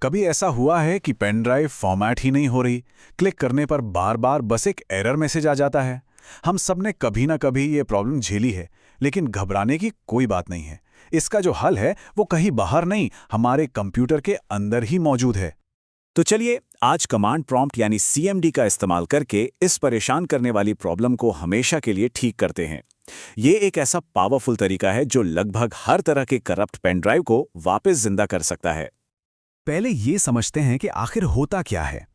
कभी ऐसा हुआ है कि पेन ड्राइव फॉर्मेट ही नहीं हो रही, क्लिक करने पर बार बार बस एक एरर मैसेज आ जाता है। हम सब ने कभी ना कभी ये प्रॉब्लम झेली है, लेकिन घबराने की कोई बात नहीं है। इसका जो हल है वो कहीं बाहर नहीं, हमारे कंप्यूटर के अंदर ही मौजूद है। तो चलिए आज कमांड प्रॉम्प्ट यानी सीएमडी का इस्तेमाल करके इस परेशान करने वाली प्रॉब्लम को हमेशा के लिए ठीक करते हैं। ये एक ऐसा पावरफुल तरीका है जो लगभग हर तरह के करप्ट पेन ड्राइव को वापस जिंदा कर सकता है। पहले ये समझते हैं कि आखिर होता क्या है।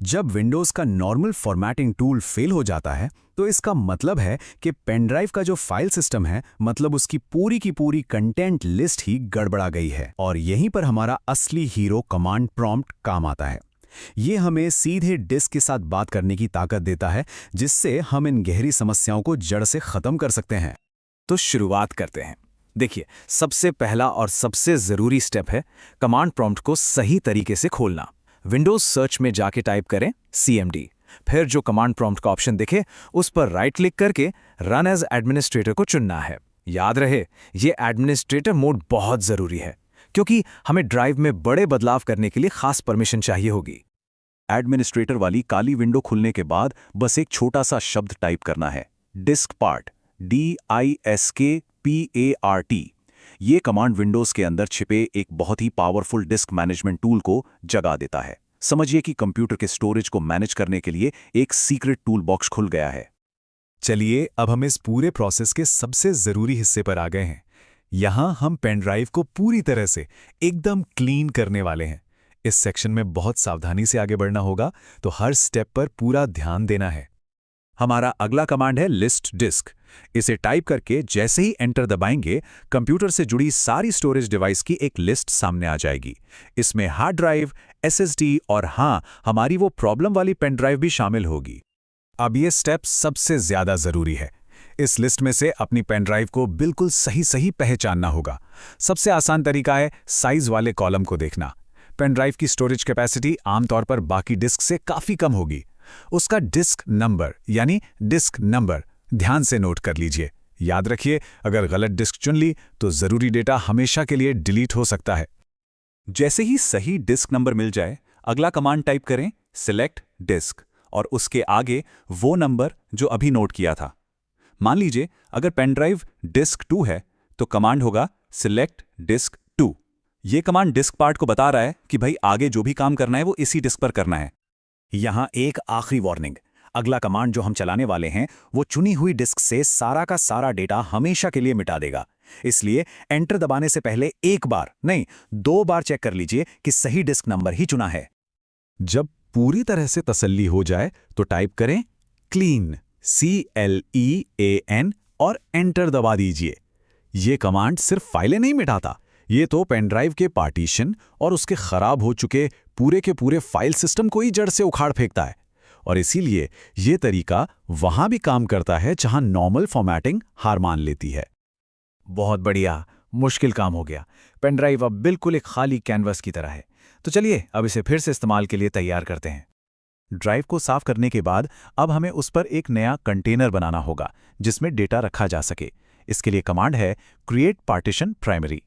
जब विंडोज़ का नॉर्मल फॉर्मेटिंग टूल फेल हो जाता है तो इसका मतलब है कि पेन ड्राइव का जो फाइल सिस्टम है, मतलब उसकी पूरी की पूरी कंटेंट लिस्ट ही गड़बड़ा गई है। और यहीं पर हमारा असली हीरो कमांड प्रॉम्प्ट काम आता है। ये हमें सीधे डिस्क के साथ बात करने की ताकत देता है, जिससे हम इन गहरी समस्याओं को जड़ से खत्म कर सकते हैं। तो शुरुआत करते हैं। देखिए, सबसे पहला और सबसे ज़रूरी स्टेप है कमांड प्रॉम्प्ट को सही तरीके से खोलना। विंडोज़ सर्च में जाके टाइप करें CMD, फिर जो कमांड प्रॉम्प्ट का ऑप्शन दिखे उस पर राइट क्लिक करके रन एज एडमिनिस्ट्रेटर को चुनना है। याद रहे, ये एडमिनिस्ट्रेटर मोड बहुत ज़रूरी है क्योंकि हमें ड्राइव में बड़े बदलाव करने के लिए खास परमिशन चाहिए होगी। एडमिनिस्ट्रेटर वाली काली विंडो खुलने के बाद बस एक छोटा सा शब्द टाइप करना है, डिस्क पार्ट, DISKPART। ये कमांड विंडोज के अंदर छिपे एक बहुत ही पावरफुल डिस्क मैनेजमेंट टूल को जगा देता है। समझिए कि कंप्यूटर के स्टोरेज को मैनेज करने के लिए एक सीक्रेट टूल बॉक्स खुल गया है। चलिए अब हम इस पूरे प्रोसेस के सबसे ज़रूरी हिस्से पर आ गए हैं। यहाँ हम पेन ड्राइव को पूरी तरह से एकदम क्लीन करने वाले हैं। इस सेक्शन में बहुत सावधानी से आगे बढ़ना होगा, तो हर स्टेप पर पूरा ध्यान देना है। हमारा अगला कमांड है लिस्ट डिस्क। इसे टाइप करके जैसे ही एंटर दबाएंगे, कंप्यूटर से जुड़ी सारी स्टोरेज डिवाइस की एक लिस्ट सामने आ जाएगी। इसमें हार्ड ड्राइव, SSD और हाँ, हमारी वो प्रॉब्लम वाली पेन ड्राइव भी शामिल होगी। अब ये स्टेप सबसे ज़्यादा ज़रूरी है। इस लिस्ट में से अपनी पेन ड्राइव को बिल्कुल सही पहचानना होगा। सबसे आसान तरीका है साइज वाले कॉलम को देखना। पेन ड्राइव की स्टोरेज कैपेसिटी आमतौर पर बाकी डिस्क से काफ़ी कम होगी। उसका डिस्क नंबर यानी डिस्क नंबर ध्यान से नोट कर लीजिए। याद रखिए, अगर गलत डिस्क चुन ली तो ज़रूरी डेटा हमेशा के लिए डिलीट हो सकता है। जैसे ही सही डिस्क नंबर मिल जाए, अगला कमांड टाइप करें सिलेक्ट डिस्क और उसके आगे वो नंबर जो अभी नोट किया था। मान लीजिए अगर पेन ड्राइव डिस्क 2 है तो कमांड होगा सिलेक्ट डिस्क 2। ये कमांड डिस्क पार्ट को बता रहा है कि भाई आगे जो भी काम करना है वो इसी डिस्क पर करना है। यहाँ एक आखिरी वार्निंग, अगला कमांड जो हम चलाने वाले हैं वो चुनी हुई डिस्क से सारा का सारा डेटा हमेशा के लिए मिटा देगा। इसलिए एंटर दबाने से पहले एक बार नहीं 2 बार चेक कर लीजिए कि सही डिस्क नंबर ही चुना है। जब पूरी तरह से तसल्ली हो जाए तो टाइप करें क्लीन, CLEAN और एंटर दबा दीजिए। ये कमांड सिर्फ फाइलें नहीं मिटाता, ये तो पेन ड्राइव के पार्टीशन और उसके खराब हो चुके पूरे के पूरे फाइल सिस्टम को ही जड़ से उखाड़ फेंकता है। और इसीलिए ये तरीका वहां भी काम करता है जहां नॉर्मल फॉर्मेटिंग हार मान लेती है। बहुत बढ़िया, मुश्किल काम हो गया। पेन ड्राइव अब बिल्कुल एक खाली कैनवस की तरह है। तो चलिए अब इसे फिर से इस्तेमाल के लिए तैयार करते हैं। ड्राइव को साफ करने के बाद अब हमें उस पर एक नया कंटेनर बनाना होगा जिसमें डेटा रखा जा सके। इसके लिए कमांड है क्रिएट पार्टीशन प्राइमरी।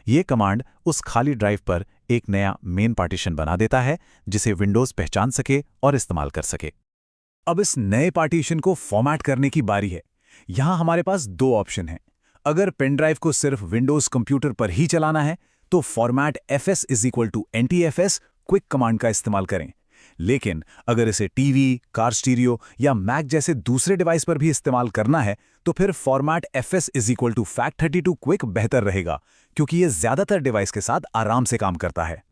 ये कमांड उस खाली ड्राइव पर एक नया मेन पार्टीशन बना देता है जिसे विंडोज पहचान सके और इस्तेमाल कर सके। अब इस नए पार्टीशन को फॉर्मेट करने की बारी है। यहाँ हमारे पास 2 ऑप्शन हैं। अगर पेन ड्राइव को सिर्फ विंडोज कंप्यूटर पर ही चलाना है तो format fs = NTFS quick command का इस्तेमाल करें। लेकिन अगर इसे टीवी, कार स्टीरियो या मैक जैसे दूसरे डिवाइस पर भी इस्तेमाल करना है तो फिर फॉर्मेट fs = FAT32 क्विक बेहतर रहेगा, क्योंकि ये ज्यादातर डिवाइस के साथ आराम से काम करता है।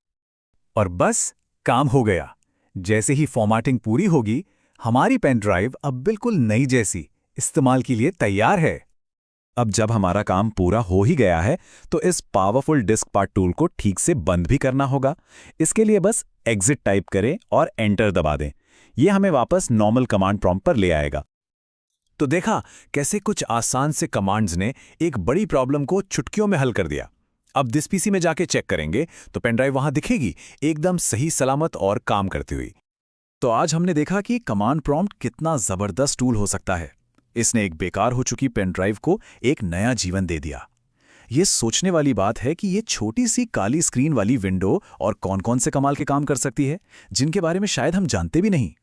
और बस काम हो गया। जैसे ही फॉर्मेटिंग पूरी होगी, हमारी पेन ड्राइव अब बिल्कुल नई जैसी इस्तेमाल के लिए तैयार है। अब जब हमारा काम पूरा हो ही गया है तो इस पावरफुल डिस्क पार्ट टूल को ठीक से बंद भी करना होगा। इसके लिए बस एग्जिट टाइप करें और एंटर दबा दें। यह हमें वापस नॉर्मल कमांड प्रॉम्प्ट पर ले आएगा। तो देखा कैसे कुछ आसान से कमांड्स ने एक बड़ी प्रॉब्लम को चुटकियों में हल कर दिया। अब दिस पीसी में जाके चेक करेंगे तो पेन ड्राइव वहां दिखेगी, एकदम सही सलामत और काम करती हुई। तो आज हमने देखा कि कमांड प्रॉम्प्ट कितना जबरदस्त टूल हो सकता है। इसने एक बेकार हो चुकी पेन ड्राइव को एक नया जीवन दे दिया। ये सोचने वाली बात है कि ये छोटी सी काली स्क्रीन वाली विंडो और कौन-कौन से कमाल के काम कर सकती है, जिनके बारे में शायद हम जानते भी नहीं।